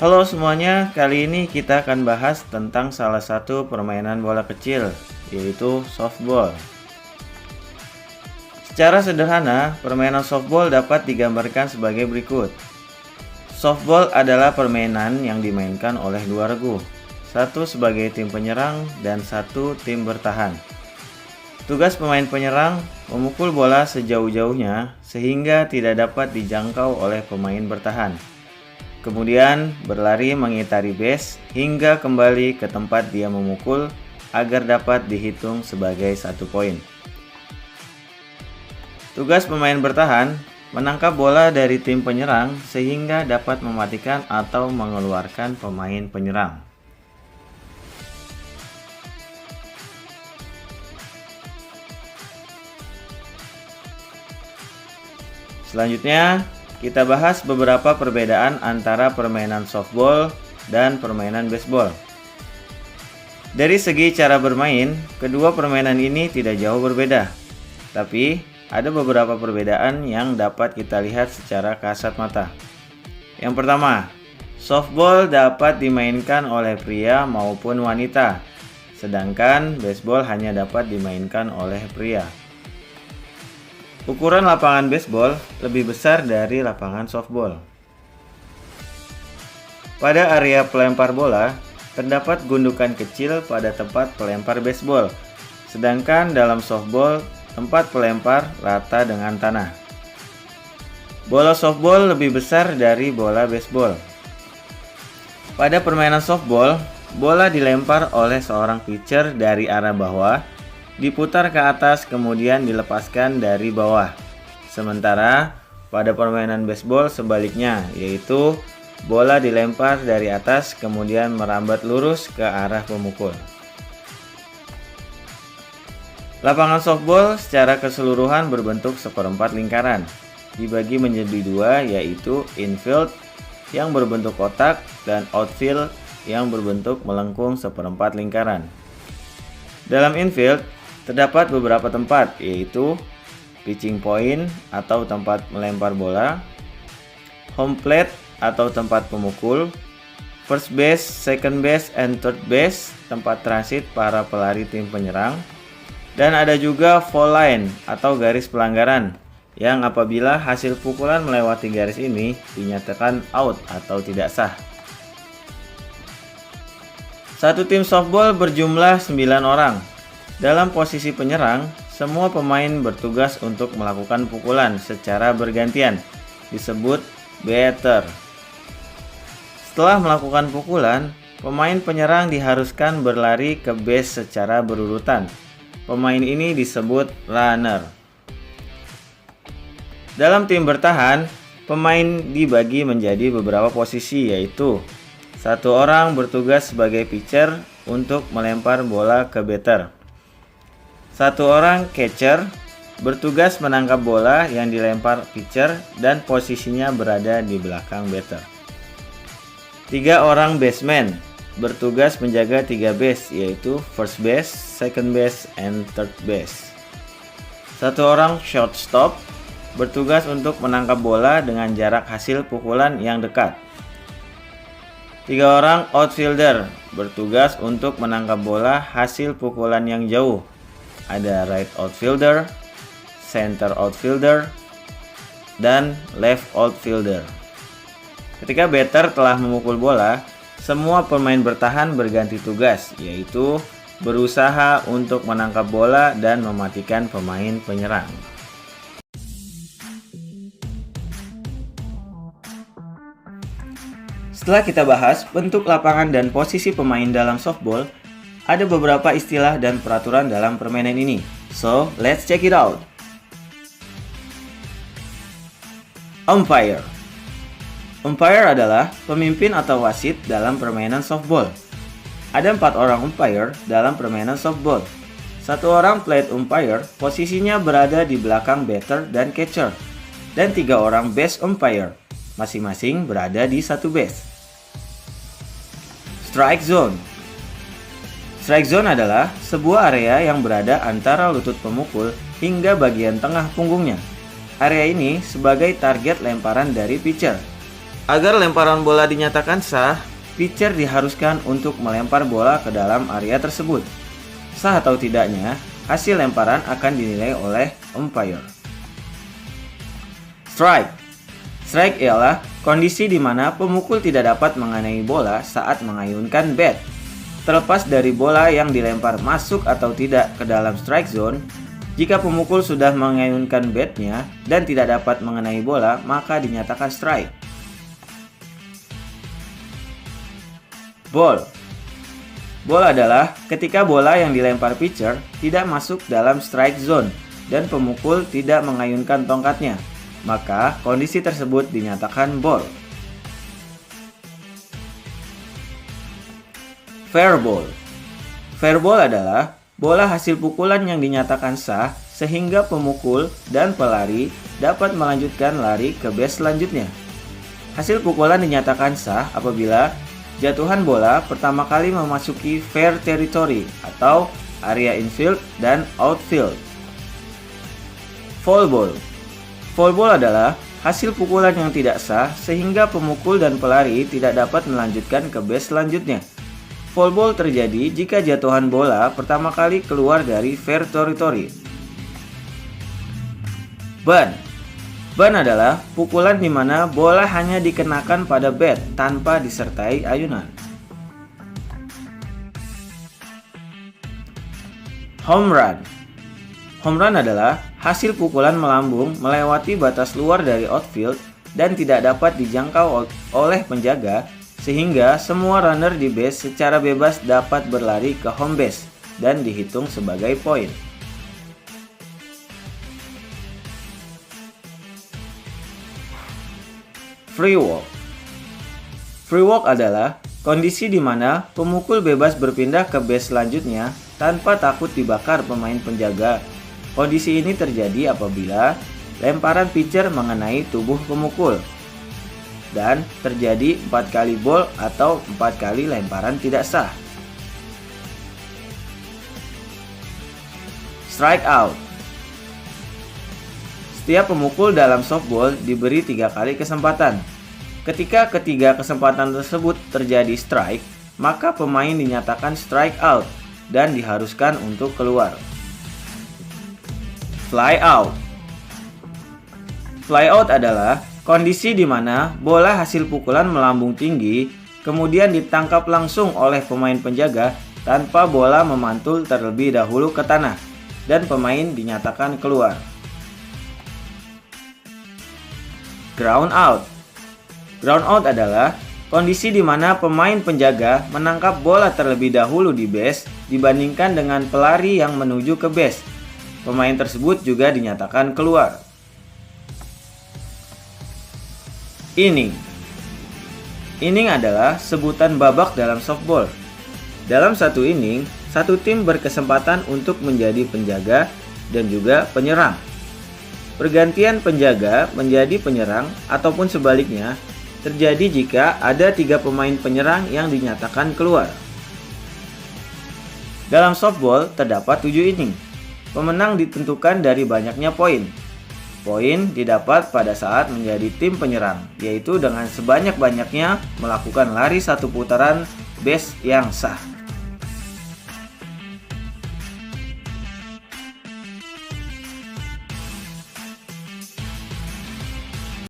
Halo semuanya, kali ini kita akan bahas tentang salah satu permainan bola kecil, yaitu softball. Secara sederhana, permainan softball dapat digambarkan sebagai berikut. Softball adalah permainan yang dimainkan oleh dua regu, satu sebagai tim penyerang dan satu tim bertahan. Tugas pemain penyerang memukul bola sejauh-jauhnya sehingga tidak dapat dijangkau oleh pemain bertahan. Kemudian berlari mengitari base hingga kembali ke tempat dia memukul agar dapat dihitung sebagai 1 poin. Tugas pemain bertahan menangkap bola dari tim penyerang sehingga dapat mematikan atau mengeluarkan pemain penyerang. Selanjutnya, kita bahas beberapa perbedaan antara permainan softball dan permainan baseball. Dari segi cara bermain, kedua permainan ini tidak jauh berbeda. Tapi, ada beberapa perbedaan yang dapat kita lihat secara kasat mata. Yang pertama, softball dapat dimainkan oleh pria maupun wanita, sedangkan baseball hanya dapat dimainkan oleh pria. Ukuran lapangan baseball lebih besar dari lapangan softball. Pada area pelempar bola, terdapat gundukan kecil pada tempat pelempar baseball, sedangkan dalam softball, tempat pelempar rata dengan tanah. Bola softball lebih besar dari bola baseball. Pada permainan softball, bola dilempar oleh seorang pitcher dari arah bawah, diputar ke atas kemudian dilepaskan dari bawah. Sementara pada permainan baseball sebaliknya, yaitu bola dilempar dari atas kemudian merambat lurus ke arah pemukul. Lapangan softball secara keseluruhan berbentuk seperempat lingkaran, dibagi menjadi dua, yaitu infield yang berbentuk kotak dan outfield yang berbentuk melengkung seperempat lingkaran. Dalam infield terdapat beberapa tempat, yaitu pitching point atau tempat melempar bola, home plate atau tempat pemukul, first base, second base, and third base, tempat transit para pelari tim penyerang, dan ada juga foul line atau garis pelanggaran, yang apabila hasil pukulan melewati garis ini dinyatakan out atau tidak sah. Satu tim softball berjumlah 9 orang. Dalam posisi penyerang, semua pemain bertugas untuk melakukan pukulan secara bergantian, disebut batter. Setelah melakukan pukulan, pemain penyerang diharuskan berlari ke base secara berurutan. Pemain ini disebut runner. Dalam tim bertahan, pemain dibagi menjadi beberapa posisi, yaitu satu orang bertugas sebagai pitcher untuk melempar bola ke batter. Satu orang catcher bertugas menangkap bola yang dilempar pitcher dan posisinya berada di belakang batter. 3 orang baseman bertugas menjaga 3 base, yaitu first base, second base, and third base. Satu orang shortstop bertugas untuk menangkap bola dengan jarak hasil pukulan yang dekat. 3 orang outfielder bertugas untuk menangkap bola hasil pukulan yang jauh. Ada right outfielder, center outfielder, dan left outfielder. Ketika batter telah memukul bola, semua pemain bertahan berganti tugas, yaitu berusaha untuk menangkap bola dan mematikan pemain penyerang. Setelah kita bahas bentuk lapangan dan posisi pemain dalam softball, ada beberapa istilah dan peraturan dalam permainan ini. So, let's check it out. Umpire. Umpire adalah pemimpin atau wasit dalam permainan softball. Ada 4 orang umpire dalam permainan softball. 1 orang plate umpire, posisinya berada di belakang batter dan catcher. Dan 3 orang base umpire, masing-masing berada di 1 base. Strike zone. Strike zone adalah sebuah area yang berada antara lutut pemukul hingga bagian tengah punggungnya. Area ini sebagai target lemparan dari pitcher. Agar lemparan bola dinyatakan sah, pitcher diharuskan untuk melempar bola ke dalam area tersebut. Sah atau tidaknya, hasil lemparan akan dinilai oleh umpire. Strike. Strike ialah kondisi di mana pemukul tidak dapat mengenai bola saat mengayunkan bat. Terlepas dari bola yang dilempar masuk atau tidak ke dalam strike zone, jika pemukul sudah mengayunkan batnya dan tidak dapat mengenai bola, maka dinyatakan strike. Ball. Ball adalah ketika bola yang dilempar pitcher tidak masuk dalam strike zone dan pemukul tidak mengayunkan tongkatnya, maka kondisi tersebut dinyatakan ball. Fair ball. Fair ball adalah bola hasil pukulan yang dinyatakan sah sehingga pemukul dan pelari dapat melanjutkan lari ke base selanjutnya. Hasil pukulan dinyatakan sah apabila jatuhan bola pertama kali memasuki fair territory atau area infield dan outfield. Foul ball. Foul ball adalah hasil pukulan yang tidak sah sehingga pemukul dan pelari tidak dapat melanjutkan ke base selanjutnya. Foul ball terjadi jika jatuhan bola pertama kali keluar dari fair territory. Bunt. Bunt adalah pukulan di mana bola hanya dikenakan pada bat tanpa disertai ayunan. Home run. Home run adalah hasil pukulan melambung melewati batas luar dari outfield dan tidak dapat dijangkau oleh penjaga sehingga semua runner di base secara bebas dapat berlari ke home base dan dihitung sebagai poin. Free walk. Free walk adalah kondisi di mana pemukul bebas berpindah ke base selanjutnya tanpa takut dibakar pemain penjaga. Kondisi ini terjadi apabila lemparan pitcher mengenai tubuh pemukul dan terjadi 4 kali ball atau 4 kali lemparan tidak sah. Strike out. Setiap pemukul dalam softball diberi 3 kali kesempatan. Ketika ketiga kesempatan tersebut terjadi strike, maka pemain dinyatakan strike out dan diharuskan untuk keluar. Fly out. Fly out adalah kondisi di mana bola hasil pukulan melambung tinggi, kemudian ditangkap langsung oleh pemain penjaga tanpa bola memantul terlebih dahulu ke tanah, dan pemain dinyatakan keluar. Ground out. Ground out adalah kondisi di mana pemain penjaga menangkap bola terlebih dahulu di base dibandingkan dengan pelari yang menuju ke base. Pemain tersebut juga dinyatakan keluar. Inning. Inning adalah sebutan babak dalam softball. Dalam satu inning, satu tim berkesempatan untuk menjadi penjaga dan juga penyerang. Pergantian penjaga menjadi penyerang ataupun sebaliknya terjadi jika ada 3 pemain penyerang yang dinyatakan keluar. Dalam softball terdapat 7 inning. Pemenang ditentukan dari banyaknya poin. Poin didapat pada saat menjadi tim penyerang, yaitu dengan sebanyak-banyaknya melakukan lari 1 putaran base yang sah.